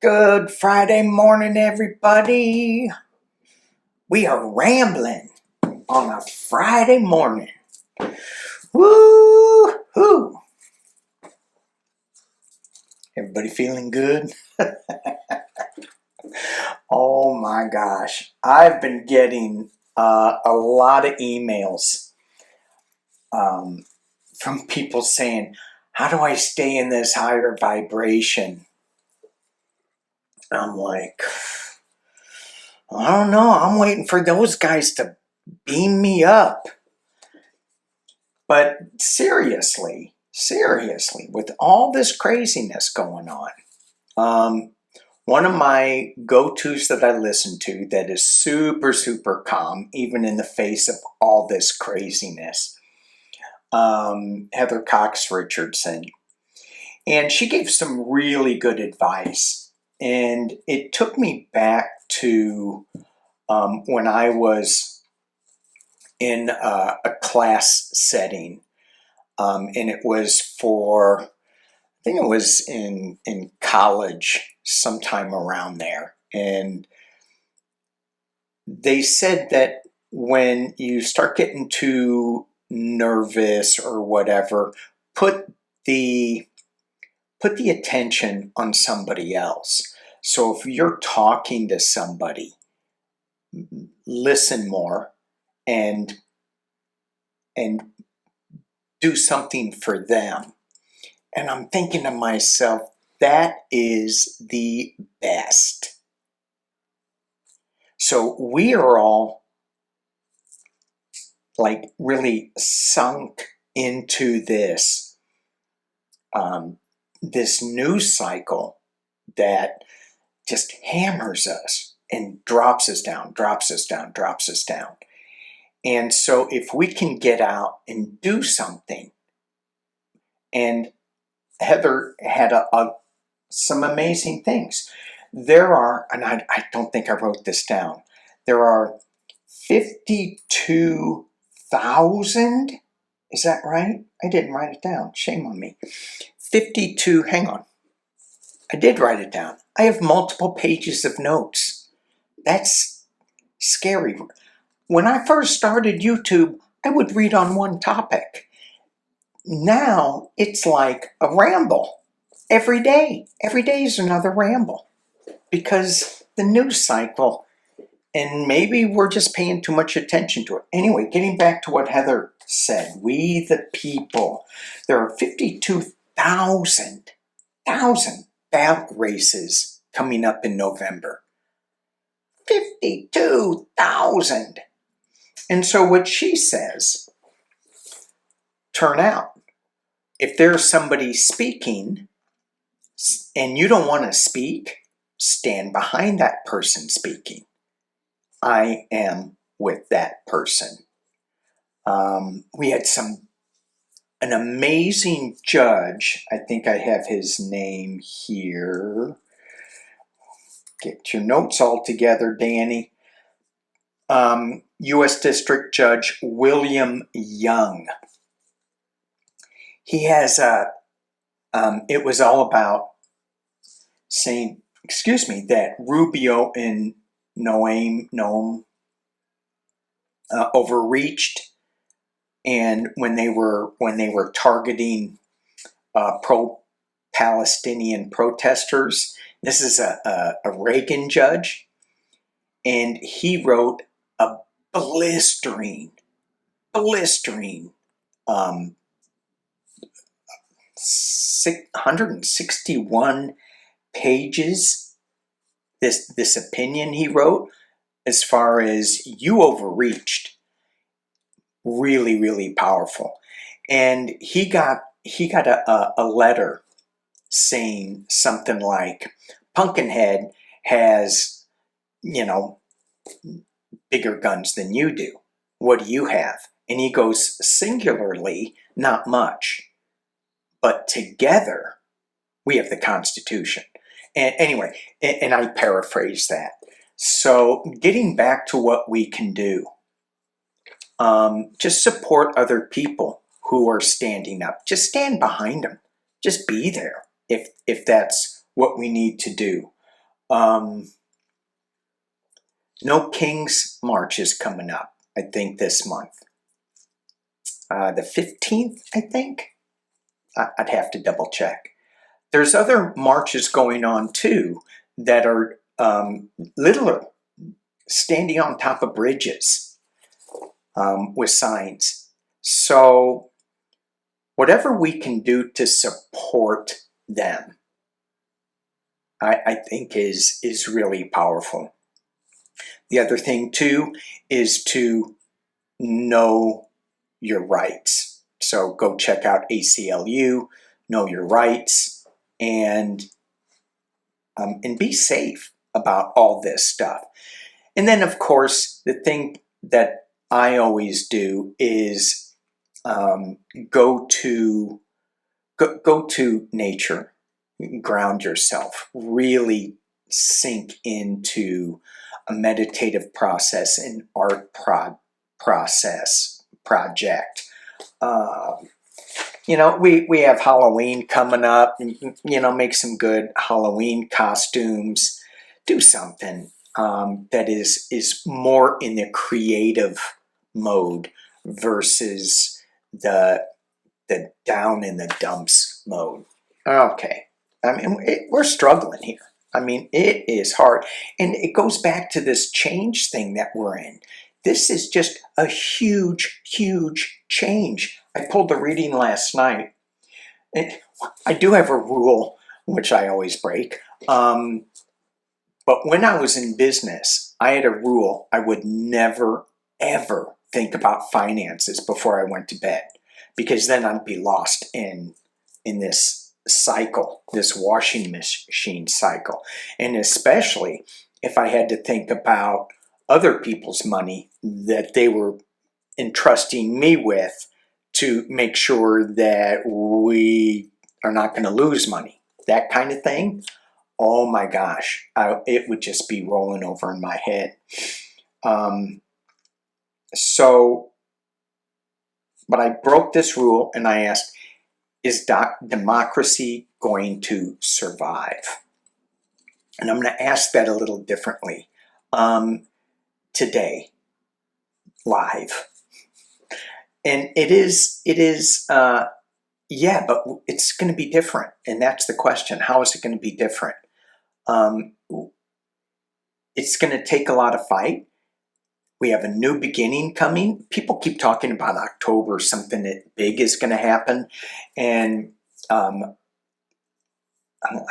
Good Friday morning, everybody. We are rambling on a Friday morning. Woo-hoo! Everybody feeling good? Oh my gosh. I've been getting a lot of emails from people saying, how do I stay in this higher vibration? I'm like, I don't know. I'm waiting for those guys to beam me up. But seriously, with all this craziness going on, one of my go-tos that I listen to that is super, super calm, even in the face of all this craziness, Heather Cox Richardson. And she gave some really good advice. And it took me back to when I was in a class setting. And it was for, I think it was in college, sometime around there. And they said that when you start getting too nervous or whatever, put the attention on somebody else. So if you're talking to somebody, listen more and do something for them. And I'm thinking to myself, that is the best. So we are all like really sunk into this this news cycle that just hammers us and drops us down. And so if we can get out and do something, and Heather had some amazing things. There are, and I don't think I wrote this down, there are 52,000, is that right? I didn't write it down, shame on me. 52, hang on, I did write it down. I have multiple pages of notes. That's scary. When I first started YouTube, I would read on one topic. Now it's like a ramble. Every day is another ramble because the news cycle, and maybe we're just paying too much attention to it. Anyway, getting back to what Heather said, we the people, there are 52,000 ballot races coming up in November. 52,000. And so what she says, turn out. If there's somebody speaking and you don't want to speak, stand behind that person speaking. I am with that person. We had an amazing judge. I think I have his name here. Get your notes all together, Danny. U.S. District Judge William Young. He has it was all about saying, that Rubio and Noam overreached, and when they were targeting pro-Palestinian protesters. This is a Reagan judge, and he wrote a blistering 161 pages, this opinion he wrote, as far as you overreached. Really, really powerful. And he got a letter saying something like, Pumpkinhead has, bigger guns than you do. What do you have? And he goes, singularly, not much. But together, we have the Constitution. And anyway, and I paraphrase that. So getting back to what we can do, just support other people who are standing up. Just stand behind them. Just be there if that's what we need to do. No King's March is coming up, I think, this month. The 15th, I think? I'd have to double check. There's other marches going on too that are littler, standing on top of bridges with signs. So whatever we can do to support them, I think is really powerful. The other thing too is to know your rights. So go check out ACLU, know your rights, and be safe about all this stuff. And then, of course, the thing that I always do is go to nature, ground yourself, really sink into a meditative process, an art project. You know, we have Halloween coming up. You know, make some good Halloween costumes. Do something that is more in the creative mode versus the down in the dumps mode. Okay, I mean, we're struggling here. I mean, it is hard. And it goes back to this change thing that we're in. This is just a huge, huge change. I pulled the reading last night. I do have a rule, which I always break. But when I was in business, I had a rule. I would never, ever think about finances before I went to bed, because then I'd be lost in this cycle, this washing machine cycle. And especially if I had to think about other people's money that they were entrusting me with to make sure that we are not going to lose money, that kind of thing. Oh my gosh, it would just be rolling over in my head. But I broke this rule and I asked, is democracy going to survive? And I'm going to ask that a little differently today, live. And it is, yeah, but it's going to be different. And that's the question. How is it going to be different? It's going to take a lot of fight. We have a new beginning coming. People keep talking about October, something that big is going to happen. And I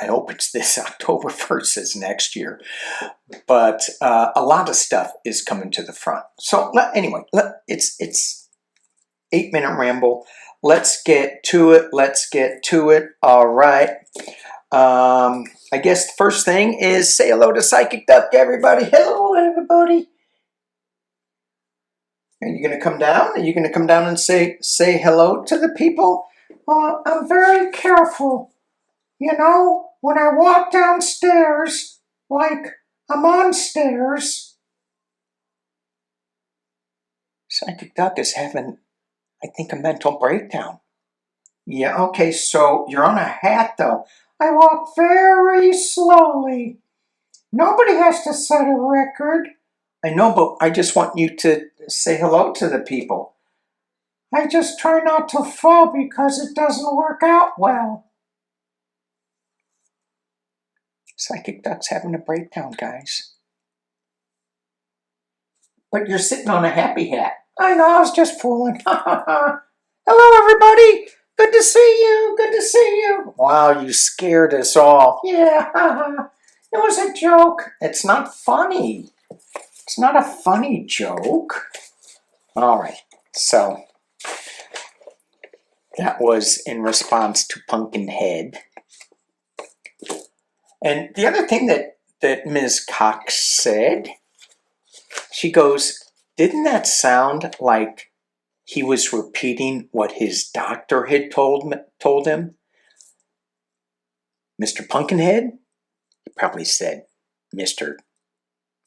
hope it's this October versus next year. But a lot of stuff is coming to the front. So anyway, it's 8-minute ramble. Let's get to it. All right. I guess the first thing is say hello to PsychicDuck, everybody. Hello, everybody. Are you going to come down? Are you going to come down and say hello to the people? Well, I'm very careful. You know, when I walk downstairs, like I'm on stairs. PsychicDuck is having, I think, a mental breakdown. Yeah, okay, so you're on a hat, though. I walk very slowly. Nobody has to set a record. I know, but I just want you to say hello to the people. I just try not to fall because it doesn't work out well. PsychicDuck's having a breakdown, guys. But you're sitting on a happy hat. I know, I was just fooling. Hello, everybody. Good to see you. Good to see you. Wow, you scared us all. Yeah, it was a joke. It's not funny. It's not a funny joke. All right, so that was in response to Pumpkinhead. And the other thing that Ms. Cox said, she goes, didn't that sound like he was repeating what his doctor had told him? Mr. Pumpkinhead? He probably said, Mr.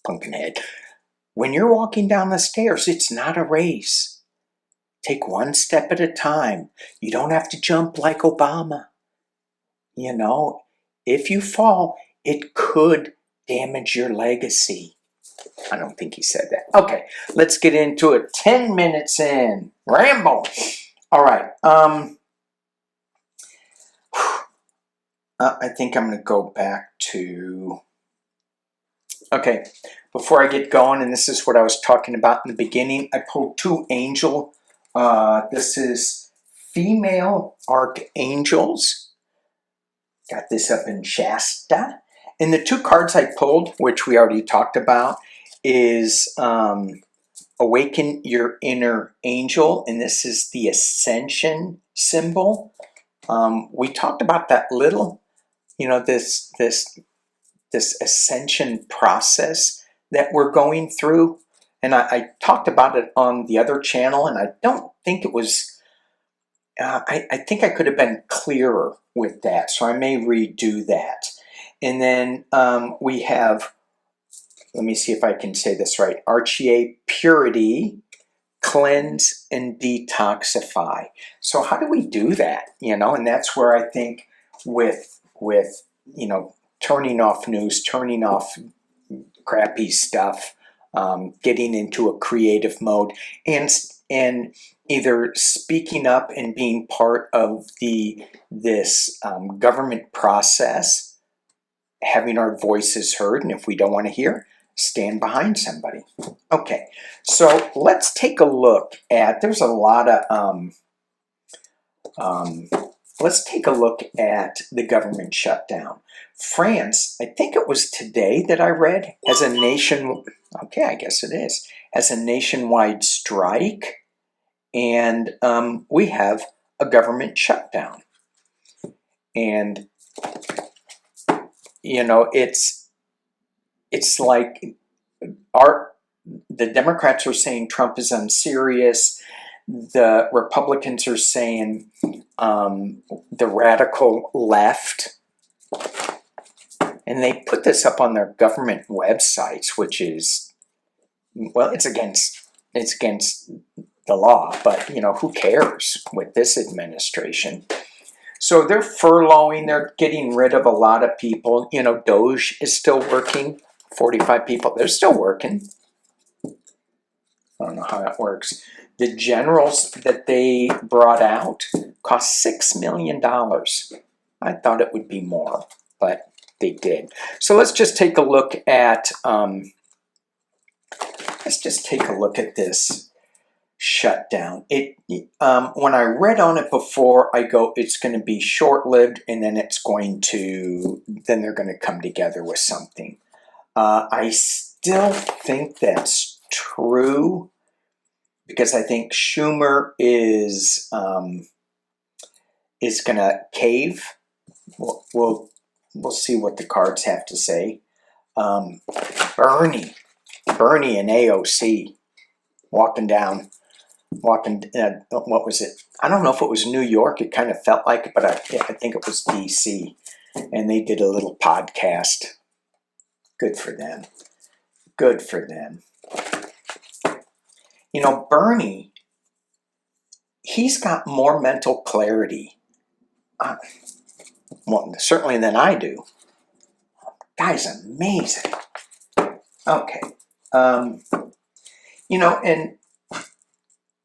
Pumpkinhead. When you're walking down the stairs, it's not a race. Take one step at a time. You don't have to jump like Obama. You know, if you fall, it could damage your legacy. I don't think he said that. Okay, let's get into it. 10 minutes in. Ramble. All right. I think I'm going to go back to... Okay, before I get going, and this is what I was talking about in the beginning, I pulled two angel. This is female archangels. Got this up in Shasta. And the two cards I pulled, which we already talked about, is Awaken Your Inner Angel. And this is the Ascension symbol. We talked about that little, you know, this ascension process that we're going through. And I talked about it on the other channel, and I don't think it was, I think I could have been clearer with that. So I may redo that. And then we have, let me see if I can say this right, Archie, purity, cleanse, and detoxify. So how do we do that? You know, and that's where I think with you know, turning off news, turning off crappy stuff, getting into a creative mode, and either speaking up and being part of this government process, having our voices heard, and if we don't want to hear, stand behind somebody. Okay, so let's take a look at, there's a lot of, let's take a look at the government shutdown. France, I think it was today that I read, has a okay, I guess it is, has a nationwide strike, and we have a government shutdown. And you know, it's like the Democrats are saying Trump is unserious. The Republicans are saying the radical left. And they put this up on their government websites, which is, well, it's against the law, but you know, who cares with this administration? So they're furloughing, they're getting rid of a lot of people. You know, Doge is still working, 45 people, they're still working. I don't know how that works. The generals that they brought out cost $6 million. I thought it would be more, but they did. So let's just take a look at, this shutdown. When I read on it before, I go, it's going to be short-lived, and then then they're going to come together with something. I still think that's true, because I think Schumer is going to cave. We'll see what the cards have to say. Bernie and AOC walking, what was it? I don't know if it was New York. It kind of felt like it, but I think it was DC. And they did a little podcast. Good for them. Good for them. You know, Bernie, he's got more mental clarity, well, certainly than I do. Guy's amazing. Okay. You know, and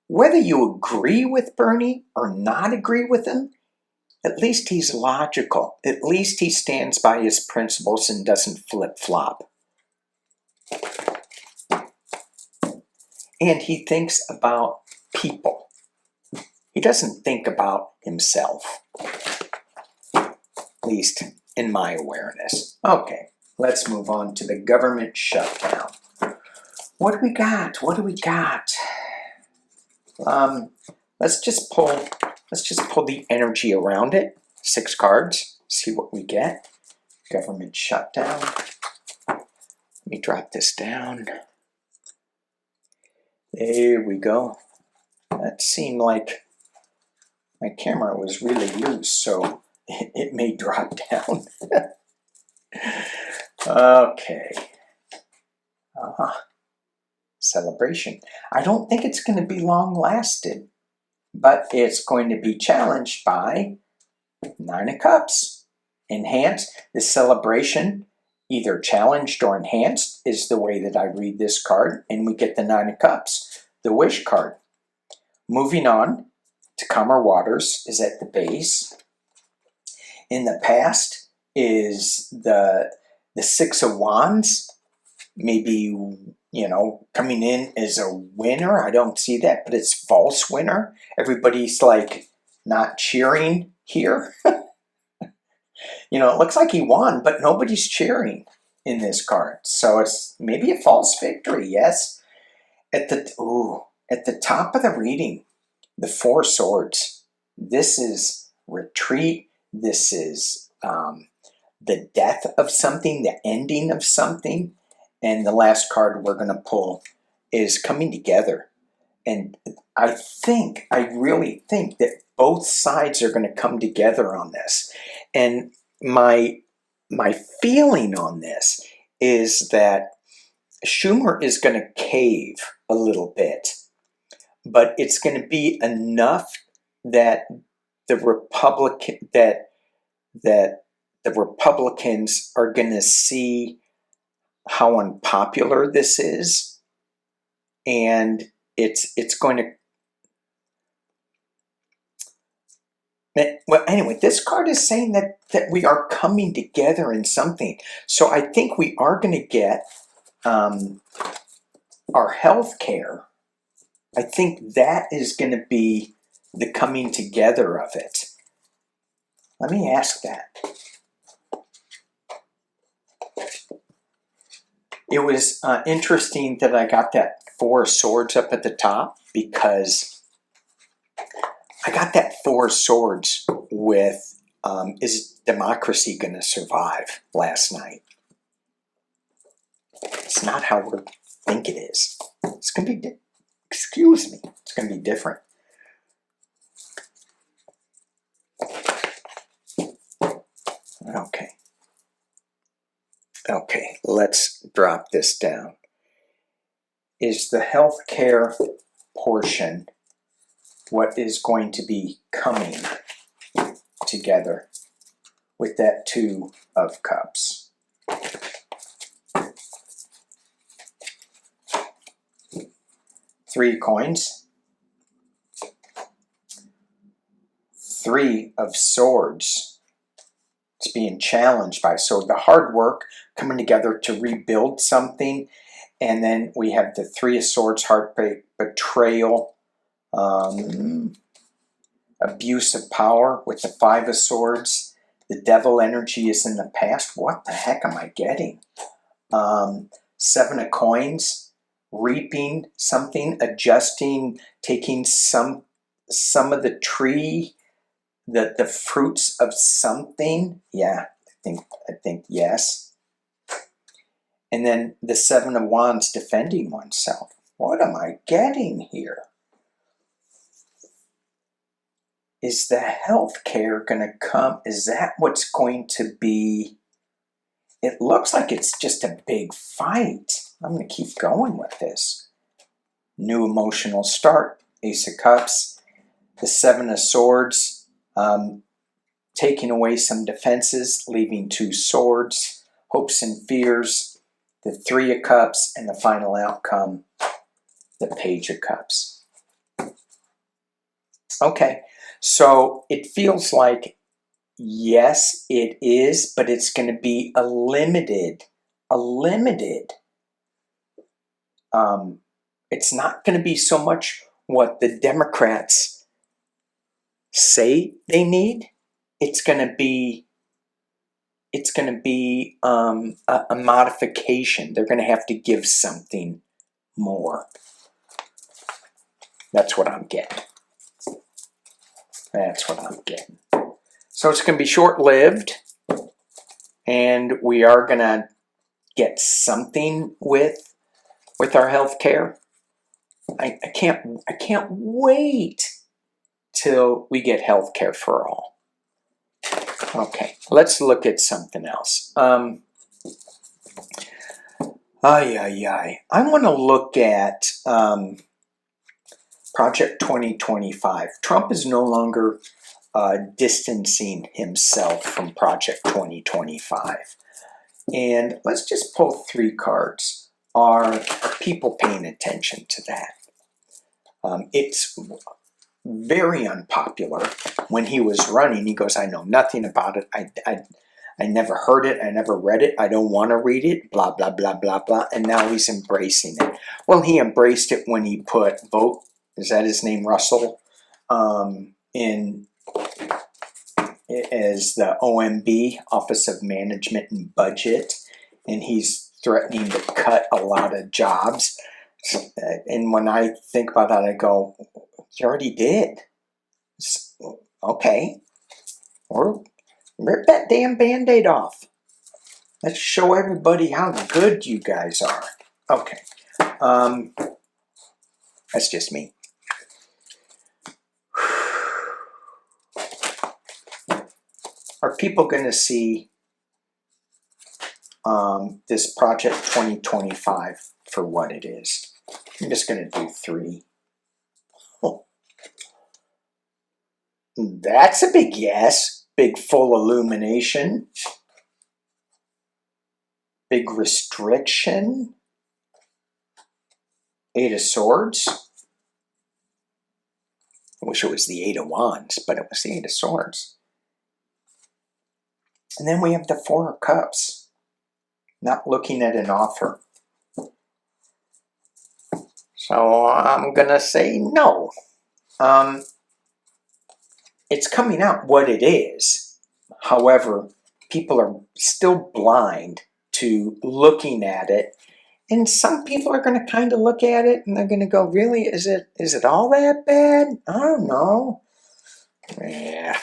whether you agree with Bernie or not agree with him, at least he's logical. At least he stands by his principles and doesn't flip-flop. And he thinks about people. He doesn't think about himself. At least in my awareness. Okay, let's move on to the government shutdown. What do we got? What do we got? Let's just pull the energy around it. 6 cards. See what we get. Government shutdown. Let me drop this down. There we go. That seemed like my camera was really loose, so it may drop down. Okay. Celebration. I don't think it's going to be long-lasted, but it's going to be challenged by 9 of Cups. Enhance. The celebration either challenged or enhanced is the way that I read this card, and we get the Nine of Cups, the wish card. Moving on to calmer waters is at the base. In the past is the Six of Wands, maybe, you know, coming in as a winner. I don't see that, but it's false winner. Everybody's like not cheering here. You know, it looks like he won, but nobody's cheering in this card. So it's maybe a false victory, yes. At the top of the reading, the Four Swords. This is retreat. This is the death of something, the ending of something. And the last card we're going to pull is coming together. And I really think that both sides are going to come together on this. And my feeling on this is that Schumer is going to cave a little bit, but it's going to be enough that the Republicans are going to see how unpopular this is, and it's going to. Well, anyway, this card is saying that we are coming together in something. So I think we are going to get our health care. I think that is going to be the coming together of it. Let me ask that. It was interesting that I got that Four of Swords up at the top, because I got that Four of Swords with is democracy going to survive last night? It's not how we think it is. It's going to be, excuse me, it's going to be different. Okay. Okay, let's drop this down. Is the healthcare portion what is going to be coming together with that Two of Cups? Three coins. Three of Swords. It's being challenged by, so the hard work coming together to rebuild something. And then we have the Three of Swords, heartbreak, betrayal, abuse of power with the Five of Swords. The devil energy is in the past. What the heck am I getting? Seven of Coins, reaping something, adjusting, taking some of the tree, the fruits of something. Yeah, I think yes. And then the Seven of Wands, defending oneself. What am I getting here? Is the health care going to come? Is that what's going to be? It looks like it's just a big fight. I'm going to keep going with this. New emotional start, Ace of Cups, the Seven of Swords, taking away some defenses, leaving two swords, hopes and fears, the Three of Cups, and the final outcome, the Page of Cups. Okay, so it feels like, yes, it is, but it's going to be a limited. It's not going to be so much what the Democrats say they need. It's going to be a modification. They're going to have to give something more. That's what I'm getting. That's what I'm getting. So it's going to be short-lived, and we are going to get something with our health care. I can't wait till we get health care for all. Okay, let's look at something else. I want to look at Project 2025. Trump is no longer distancing himself from Project 2025. And let's just pull 3 cards. Are people paying attention to that? It's very unpopular. When he was running, he goes, I know nothing about it. I never heard it. I never read it. I don't want to read it. Blah, blah, blah, blah, blah. And now he's embracing it. Well, he embraced it when he put vote, is that his name, Russell, in as the OMB, Office of Management and Budget. And he's threatening to cut a lot of jobs. And when I think about that, I go, you already did. Okay. Or rip that damn Band-Aid off. Let's show everybody how good you guys are. Okay. That's just me. Are people going to see this Project 2025 for what it is? I'm just going to do 3. Oh. That's a big yes. Big full illumination. Big restriction. 8 of Swords. I wish it was the 8 of Wands, but it was the 8 of Swords. And then we have the 4 of Cups. Not looking at an offer. So I'm going to say no. It's coming out what it is. However, people are still blind to looking at it. And some people are going to kind of look at it and they're going to go, really, is it all that bad? I don't know. Yeah.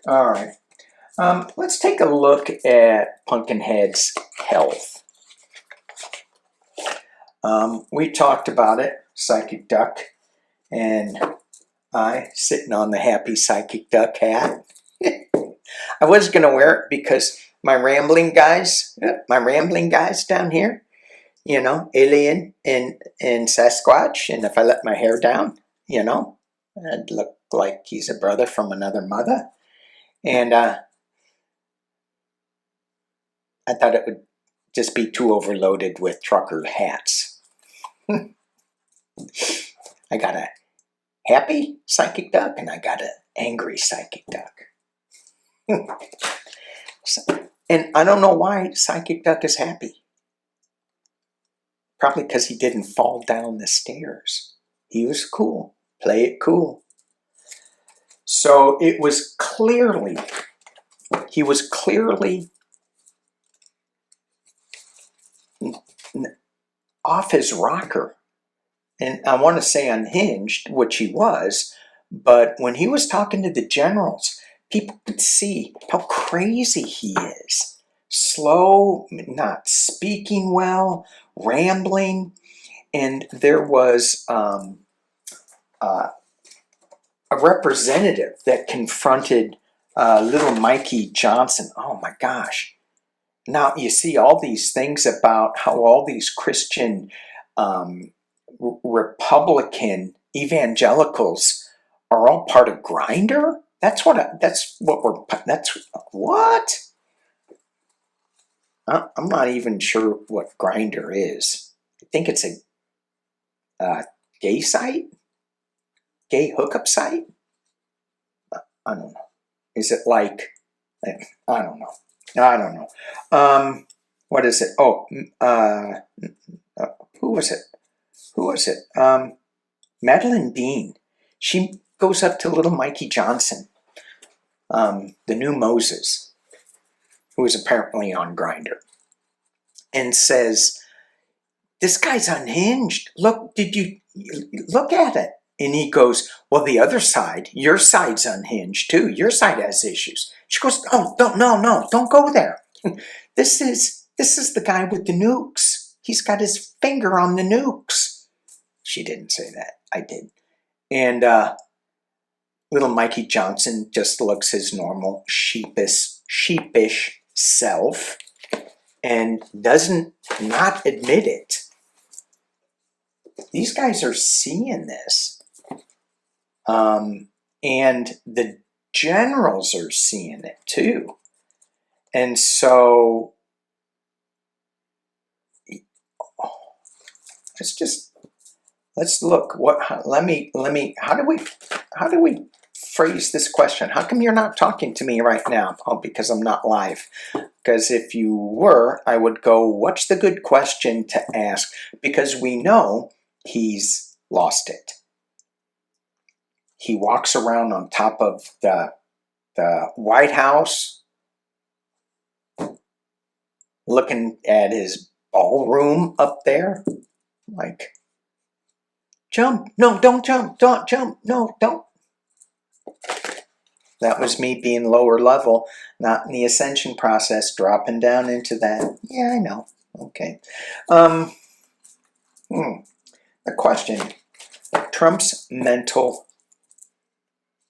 All right. Let's take a look at Pumpkinhead's health. We talked about it, Psychic Duck, and I sitting on the happy Psychic Duck hat. I was going to wear it because my rambling guys down here, you know, Alien and Sasquatch, and if I let my hair down, you know, I'd look like he's a brother from another mother. And I thought it would just be too overloaded with trucker hats. I got a happy Psychic Duck and I got an angry Psychic Duck. And I don't know why Psychic Duck is happy. Probably because he didn't fall down the stairs. He was cool. Play it cool. So it was clearly, he was clearly off his rocker. And I want to say unhinged, which he was, but when he was talking to the generals, people could see how crazy he is. Slow, not speaking well, rambling. And there was a representative that confronted little Mikey Johnson. Oh my gosh. Now you see all these things about how all these Christian Republican evangelicals are all part of Grindr. That's what I'm not even sure what Grindr is. I think it's a gay site, gay hookup site. I don't know. Is it like, I don't know. What is it? Oh, who was it? Madeline Bean. She goes up to little Mikey Johnson, the new Moses, who is apparently on Grindr, and says, this guy's unhinged. Look, did you look at it? And he goes, well, the other side, your side's unhinged too. Your side has issues. She goes, oh, don't go there. This is the guy with the nukes. He's got his finger on the nukes. She didn't say that. I did. And little Mikey Johnson just looks his normal sheepish self and doesn't not admit it. These guys are seeing this. And the generals are seeing it too. And so let's look. How do we phrase this question? How come you're not talking to me right now? Oh, because I'm not live. Because if you were, I would go, what's the good question to ask? Because we know he's lost it. He walks around on top of the White House, looking at his ballroom up there, like, jump, no, don't jump, no, don't. That was me being lower level, not in the ascension process, dropping down into that. Yeah, I know. Okay. The question, Trump's mental,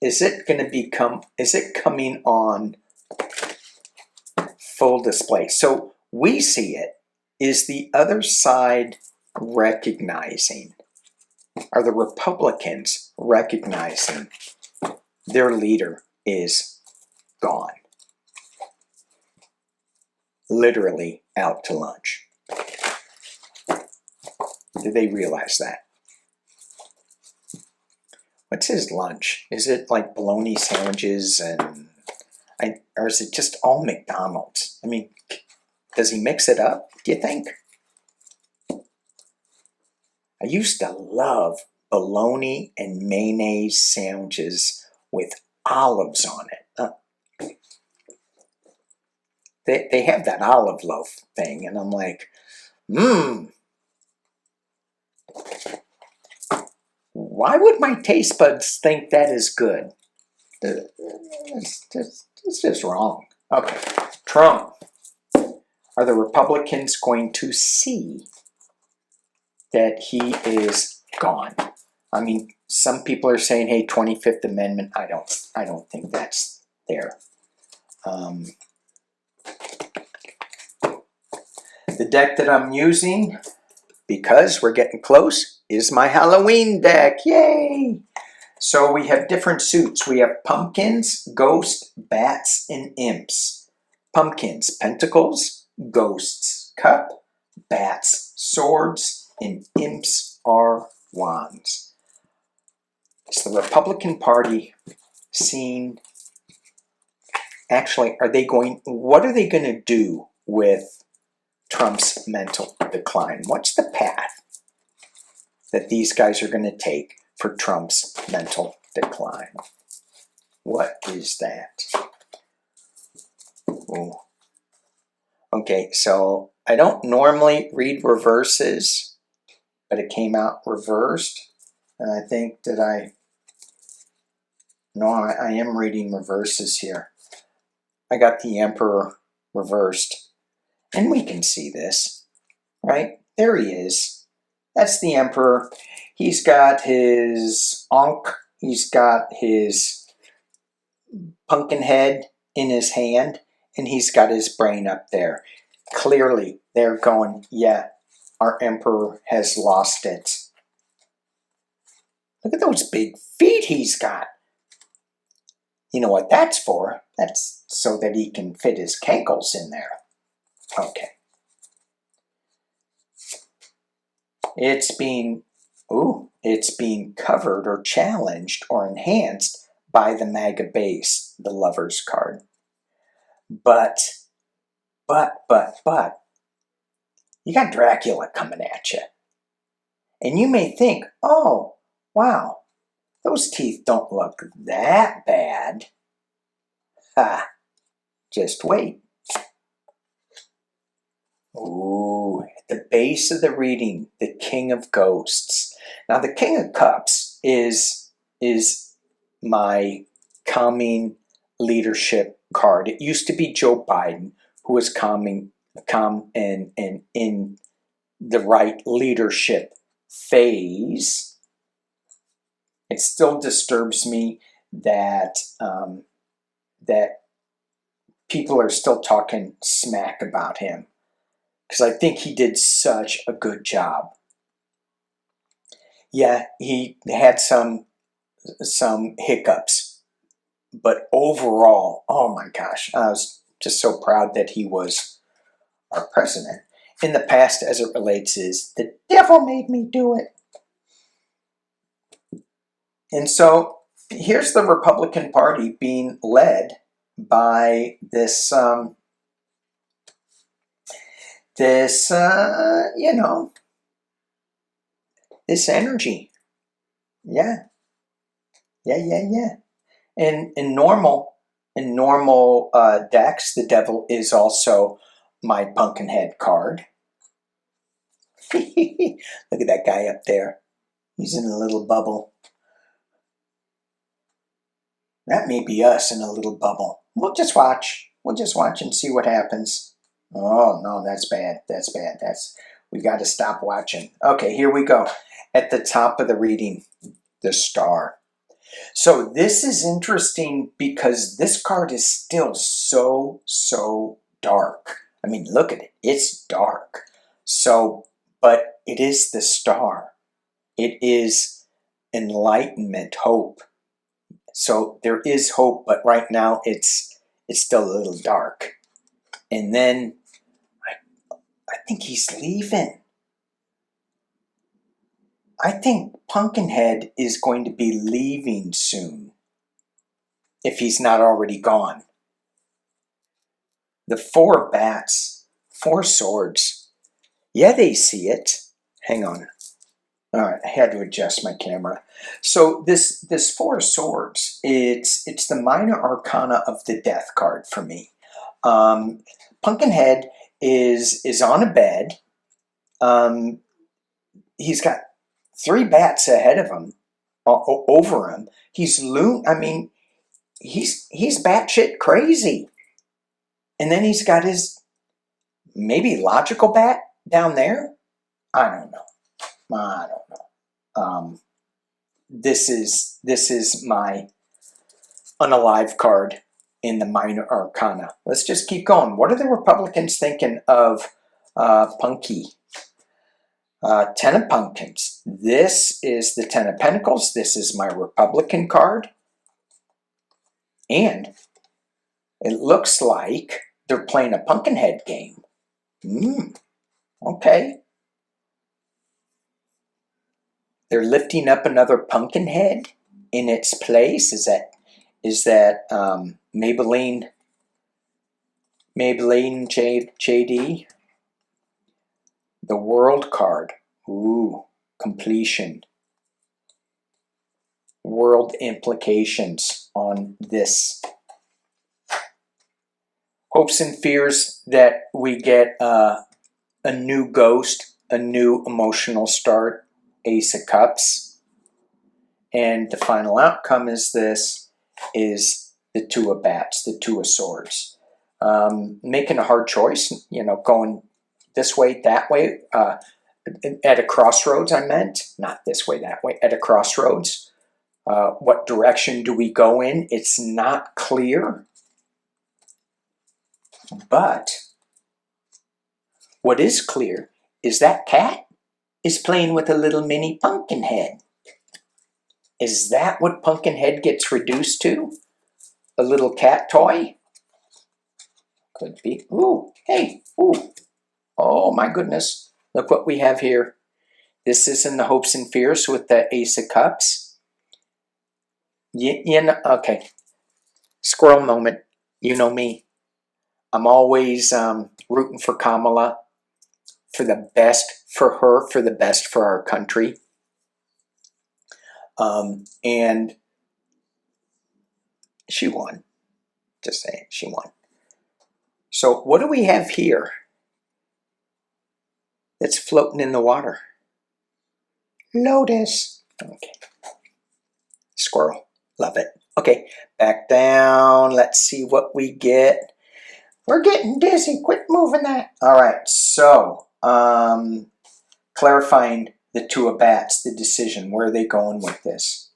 is it coming on full display? So we see it. Is the other side recognizing? Are the Republicans recognizing their leader is gone? Literally out to lunch. Do they realize that? What's his lunch? Is it like bologna sandwiches or is it just all McDonald's? I mean, does he mix it up, do you think? I used to love bologna and mayonnaise sandwiches with olives on it. They have that olive loaf thing, and I'm like, why would my taste buds think that is good? It's just wrong. Okay, Trump. Are the Republicans going to see that he is gone? I mean, some people are saying, hey, 25th Amendment. I don't think that's there. The deck that I'm using, because we're getting close, is my Halloween deck. Yay! So we have different suits. We have pumpkins, ghosts, bats, and imps. Pumpkins, pentacles, ghosts, cup, bats, swords, and imps are wands. Is the Republican Party seeing, actually, what are they going to do with Trump's mental decline? What's the path that these guys are going to take for Trump's mental decline? What is that? Ooh. Okay, so I don't normally read reverses, but it came out reversed. And I think that I am reading reverses here. I got the Emperor reversed. And we can see this, right? There he is. That's the Emperor. He's got his Ankh. He's got his pumpkin head in his hand. And he's got his brain up there. Clearly, they're going, yeah, our Emperor has lost it. Look at those big feet he's got. You know what that's for? That's so that he can fit his cankles in there. Okay. It's being covered or challenged or enhanced by the MAGA base, the Lovers card. But, you got Dracula coming at you. And you may think, oh, wow, those teeth don't look that bad. Ha, just wait. Ooh, at the base of the reading, the King of Ghosts. Now, the King of Cups is my calming leadership card. It used to be Joe Biden, who was calm and in the right leadership phase. It still disturbs me that that people are still talking smack about him, because I think he did such a good job. Yeah, he had some hiccups, but overall, oh my gosh, I was just so proud that he was our president. in the past as it relates is the devil made me do it. And so here's the Republican Party being led by this, this energy. Yeah. And in normal decks, the devil is also my Pumpkinhead card. Look at that guy up there. He's in a little bubble. That may be us in a little bubble. We'll just watch. We'll just watch and see what happens. Oh, no, that's bad. That's bad. We got to stop watching. Okay, here we go. At the top of the reading, the star. So this is interesting because this card is still so dark. I mean, look at it. It's dark. So, but it is the star. It is enlightenment, hope. So there is hope, but right now it's still a little dark. And then I think he's leaving. I think Pumpkinhead is going to be leaving soon, if he's not already gone. The 4 of bats, 4 swords. Yeah, they see it. Hang on. All right, I had to adjust my camera. So this 4 swords, it's the minor arcana of the death card for me. Pumpkinhead is on a bed. He's got 3 bats ahead of him, over him. He's batshit crazy. And then he's got his maybe logical bat down there. I don't know. This is my unalive card in the minor arcana. Let's just keep going. What are the Republicans thinking of Punky? 10 of Pumpkins. This is the 10 of Pentacles. This is my Republican card. And it looks like they're playing a Pumpkinhead game. Okay. They're lifting up another Pumpkinhead in its place. Is that Maybelline JD? The World card. Ooh, completion. World implications on this. Hopes and fears that we get a new ghost, a new emotional start, Ace of Cups. And the final outcome is the 2 of bats, the 2 of swords. Making a hard choice, going this way, that way, at a crossroads, I meant. Not this way, that way, at a crossroads. What direction do we go in? It's not clear. But what is clear is that cat is playing with a little mini Pumpkinhead. Is that what Pumpkinhead gets reduced to? A little cat toy? Could be. Ooh, hey, ooh. Oh my goodness. Look what we have here. This is in the hopes and fears with the Ace of Cups. Okay. Squirrel moment. You know me. I'm always rooting for Kamala, for the best for her, for the best for our country. And she won. Just saying, she won. So what do we have here that's floating in the water? Lotus. Okay. Squirrel. Love it. Okay, back down. Let's see what we get. We're getting dizzy. Quit moving that. All right, so clarifying the 2 of bats, the decision. Where are they going with this?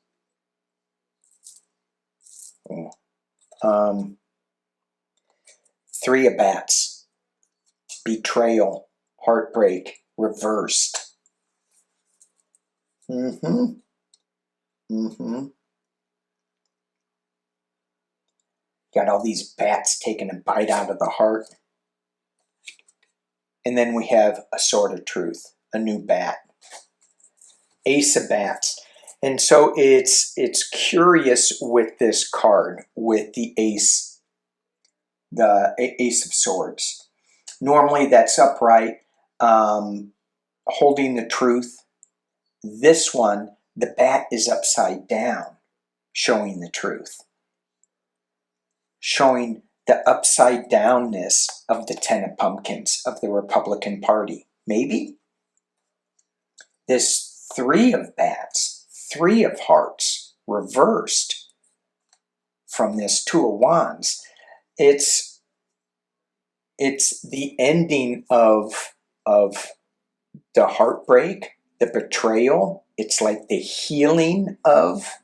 3 of bats. Betrayal, heartbreak, reversed. Got all these bats taking a bite out of the heart. And then we have a sword of truth, a new bat. Ace of bats. And so it's curious with this card, with the ace of swords. Normally that's upright, holding the truth. This one, the bat is upside down, showing the truth. Showing the upside downness of the Ten of Pumpkins of the Republican Party. Maybe? This Three of bats, Three of hearts, reversed from this Two of wands. It's the ending of the heartbreak, the betrayal. It's like the healing of.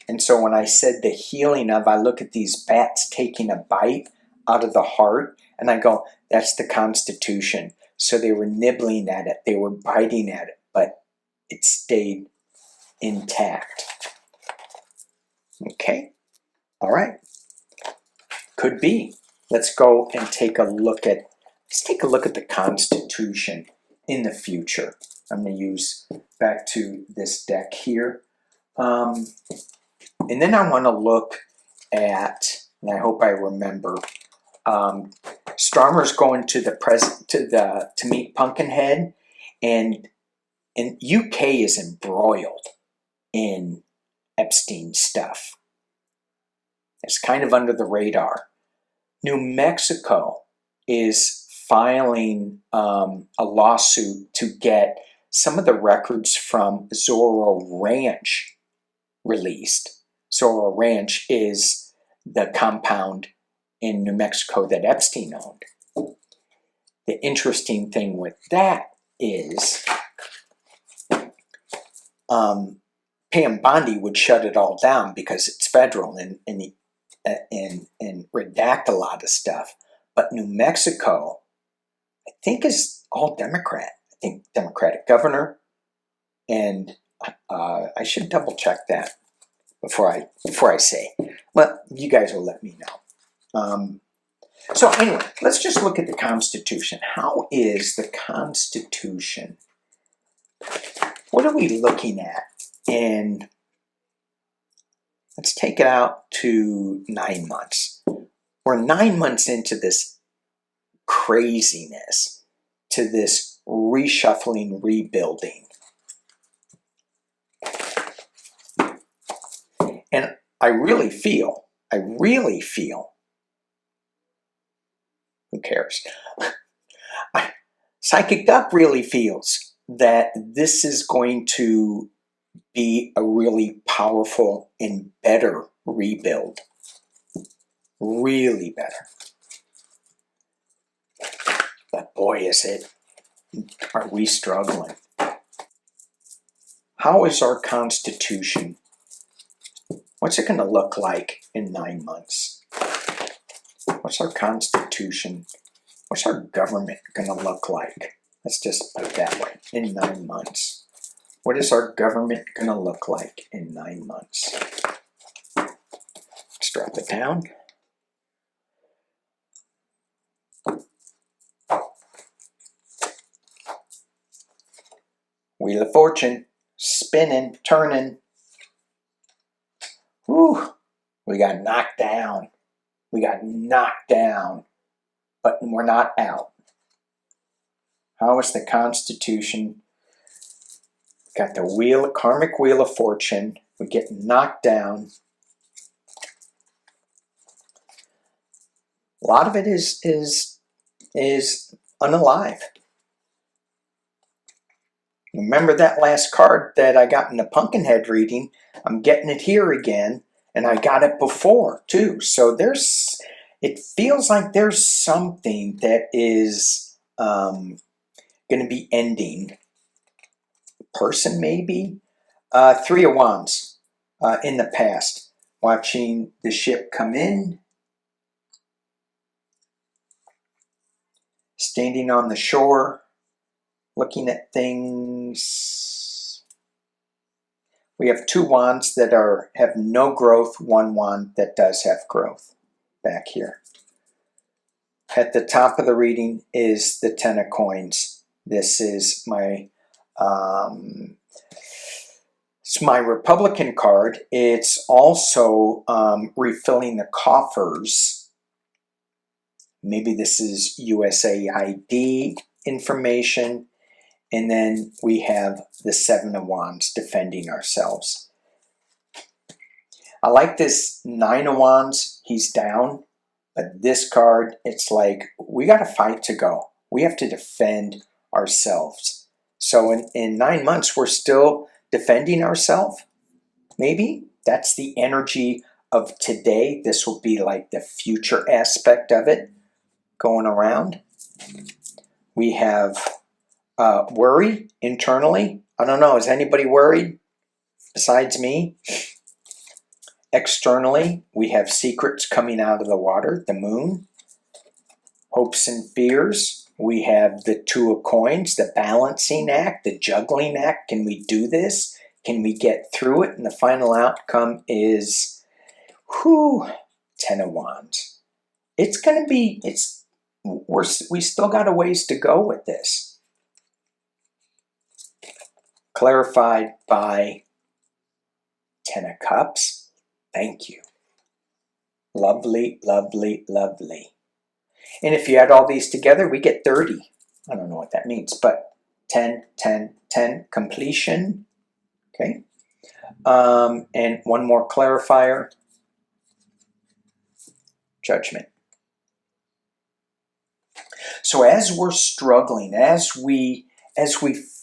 And so when I said the healing of, I look at these bats taking a bite out of the heart, and I go, that's the Constitution. So they were nibbling at it, they were biting at it, but it stayed intact. Okay, all right. Could be. Let's go and take a look at, the Constitution in the future. I'm going to use back to this deck here. And then I want to look at, and I hope I remember, Starmer's going to to meet Pumpkinhead, and UK is embroiled in Epstein stuff. It's kind of under the radar. New Mexico is filing a lawsuit to get some of the records from Zorro Ranch released. Zorro Ranch is the compound in New Mexico that Epstein owned. The interesting thing with that is Pam Bondi would shut it all down because it's federal and redact a lot of stuff. But New Mexico, I think, is all Democrat. I think Democratic governor, and I should double check that before I say. Well, you guys will let me know. So anyway, let's just look at the Constitution. How is the Constitution? What are we looking at? And let's take it out to 9 months. We're 9 months into this craziness, to this reshuffling, rebuilding. And I really feel, who cares? PsychicDuck really feels that this is going to be a really powerful and better rebuild. Really better. But boy, are we struggling. How is our Constitution? What's it going to look like in 9 months? What's our Constitution? What's our government going to look like? Let's just put it that way. In 9 months. What is our government going to look like in 9 months? Let's drop it down. Wheel of Fortune. Spinning, turning. Whew. We got knocked down. But we're not out. How is the Constitution? Got the karmic wheel of fortune. We get knocked down. A lot of it is unalive. Remember that last card that I got in the Pumpkinhead reading? I'm getting it here again, and I got it before too. So it feels like there's something that is going to be ending. Person maybe? Three of Wands in the past. Watching the ship come in. Standing on the shore. Looking at things. We have 2 wands that have no growth. 1 wand that does have growth back here. At the top of the reading is the 10 of coins. This is my it's my Republican card. It's also refilling the coffers. Maybe this is USAID information. And then we have the 7 of Wands, defending ourselves. I like this 9 of Wands. He's down. But this card, it's like, we got a fight to go. We have to defend ourselves. So in 9 months, we're still defending ourselves. Maybe that's the energy of today. This will be like the future aspect of it going around. We have worry internally. I don't know, is anybody worried besides me? Externally, we have secrets coming out of the water, the moon. Hopes and fears. We have the 2 of coins, the balancing act, the juggling act. Can we do this? Can we get through it? And the final outcome is, 10 of Wands. It's going to be, we still got a ways to go with this. Clarified by 10 of Cups. Thank you. Lovely, lovely, lovely. And if you add all these together, we get 30. I don't know what that means, but 10, 10, 10, completion. Okay. And one more clarifier. Judgment. So as we're struggling, as we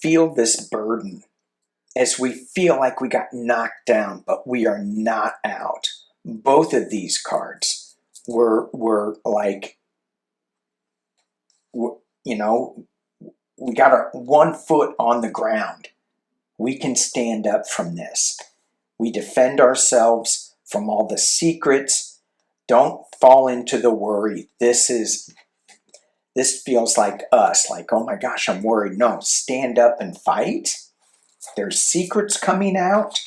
feel this burden, as we feel like we got knocked down, but we are not out, both of these cards were like, you know, we got our 1 foot on the ground. We can stand up from this. We defend ourselves from all the secrets. Don't fall into the worry. This feels like us, like, oh my gosh, I'm worried. No, stand up and fight. There's secrets coming out.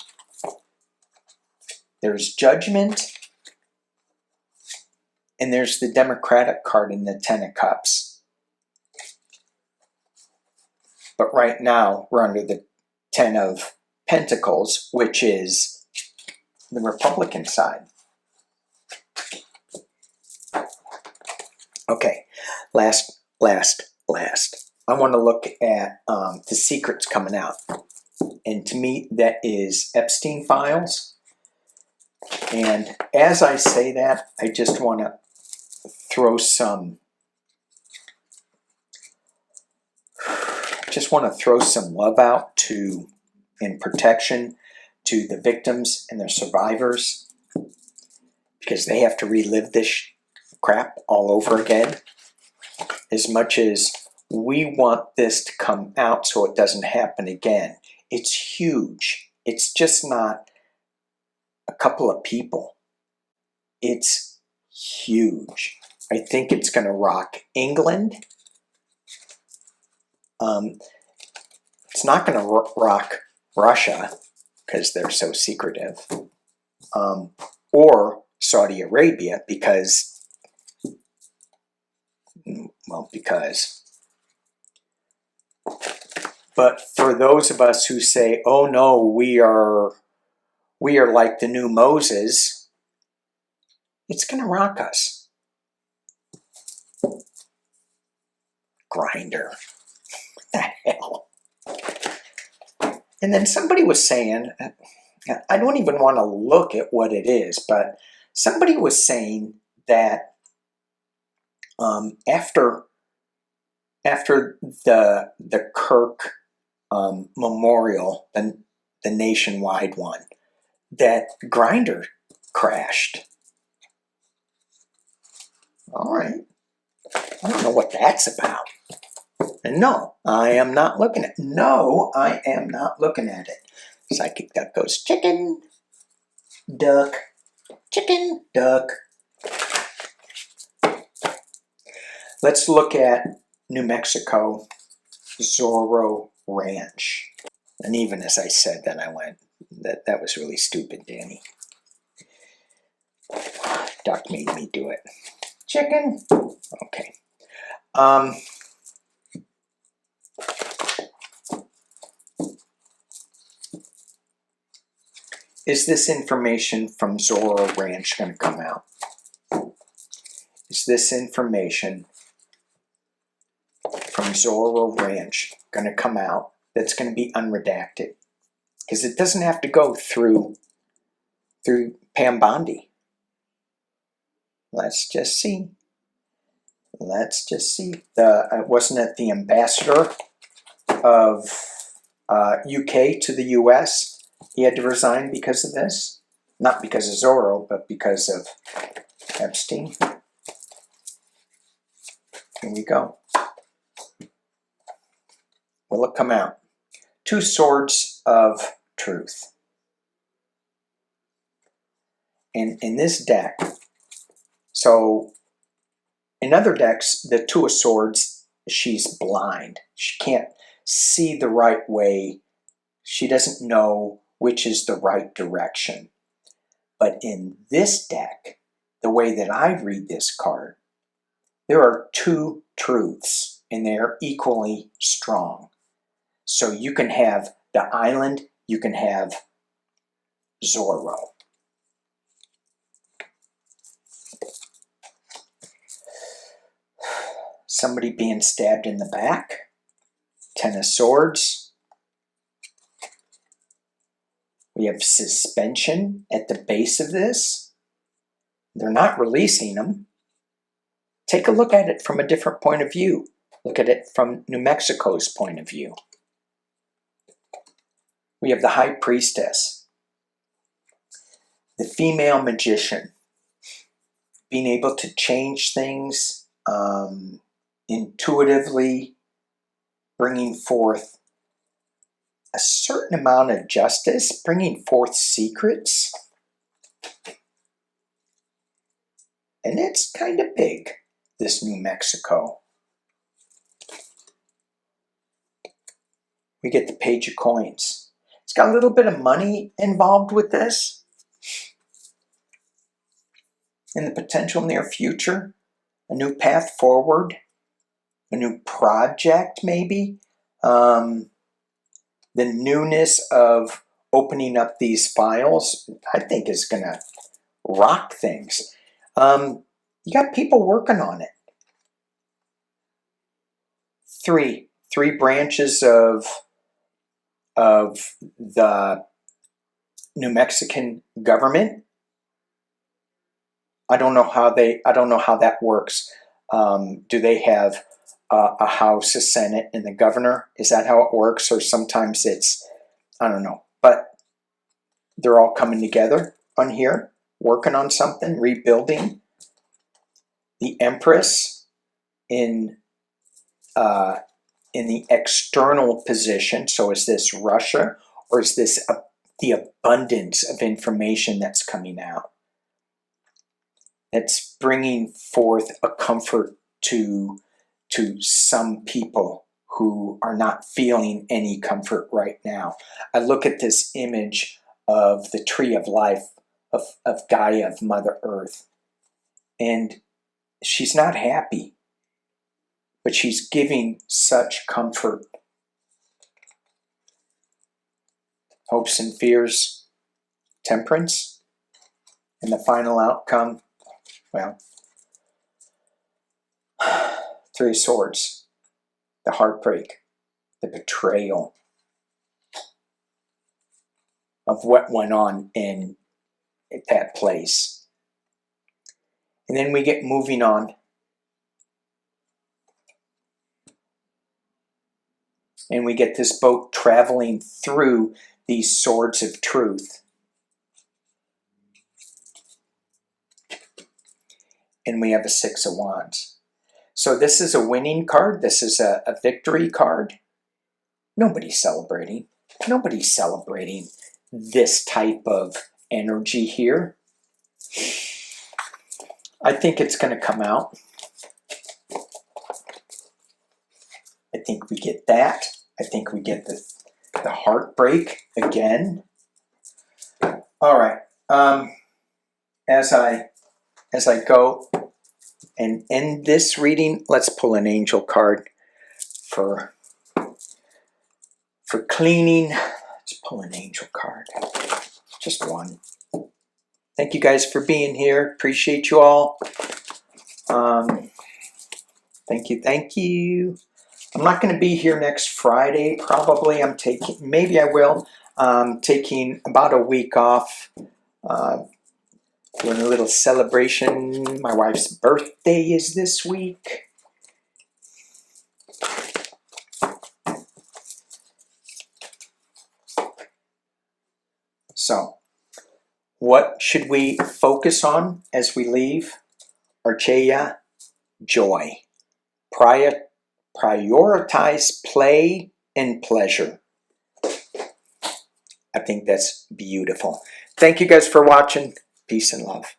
There's judgment. And there's the Democratic card in the 10 of Cups. But right now, we're under the 10 of Pentacles, which is the Republican side. Okay, last. I want to look at the secrets coming out. And to me, that is Epstein files. And as I say that, I just want to throw some love out to, and protection to the victims and their survivors, because they have to relive this crap all over again. As much as we want this to come out so it doesn't happen again, it's huge. It's just not a couple of people. It's huge. I think it's going to rock England. It's not going to rock Russia because they're so secretive, or Saudi Arabia because, but for those of us who say, oh no, we are like the new Moses, it's going to rock us. Grinder. What the hell? And then somebody was saying, I don't even want to look at what it is, but somebody was saying that after the Kirk memorial, the nationwide one, that Grinder crashed. All right. I don't know what that's about. And no, I am not looking at it. No, I am not looking at it. Psychic Duck goes, chicken, duck, chicken, duck. Let's look at New Mexico, Zorro Ranch. And even as I said that, I went, that was really stupid, Danny. Duck made me do it. Chicken. Okay. Is this information from Zorro Ranch going to come out? Is this information from Zorro Ranch going to come out that's going to be unredacted? Because it doesn't have to go through Pam Bondi. Let's just see. Let's just see. Wasn't it the ambassador of UK to the US? He had to resign because of this? Not because of Zorro, but because of Epstein. Here we go. Will it come out? Two Swords of Truth. And in this deck, so in other decks, the Two of Swords, she's blind. She can't see the right way. She doesn't know which is the right direction. But in this deck, the way that I read this card, there are two truths, and they're equally strong. So you can have the island, you can have Zorro. Somebody being stabbed in the back. Ten of Swords. We have suspension at the base of this. They're not releasing them. Take a look at it from a different point of view. Look at it from New Mexico's point of view. We have the High Priestess. The female magician. Being able to change things intuitively, bringing forth a certain amount of justice, bringing forth secrets. And it's kind of big, this New Mexico. We get the Page of Coins. It's got a little bit of money involved with this. In the potential near future, a new path forward, a new project maybe. The newness of opening up these files, I think, is going to rock things. You got people working on it. Three branches of the New Mexican government. I don't know how that works. Do they have a House, a Senate, and the governor? Is that how it works? Or sometimes it's, I don't know. But they're all coming together on here, working on something, rebuilding. The Empress in the external position. So is this Russia, or is this the abundance of information that's coming out? That's bringing forth a comfort to some people who are not feeling any comfort right now. I look at this image of the tree of life, of Gaia, of Mother Earth, and she's not happy, but she's giving such comfort. Hopes and fears, Temperance, and the final outcome, well, Three of Swords, the heartbreak, the betrayal of what went on in that place. And then we get moving on. And we get this boat traveling through these swords of truth. And we have a Six of Wands. So this is a winning card. This is a victory card. Nobody's celebrating. Nobody's celebrating this type of energy here. I think it's going to come out. I think we get that. I think we get the heartbreak again. All right. As I go And end this reading. Let's pull an angel card for cleaning. Let's pull an angel card. Just one. Thank you guys for being here. Appreciate you all. Thank you. I'm not going to be here next Friday. Probably maybe I will. Taking about a week off. Doing a little celebration. My wife's birthday is this week. So, what should we focus on as we leave? Archeia, joy. Prioritize play and pleasure. I think that's beautiful. Thank you guys for watching. Peace and love.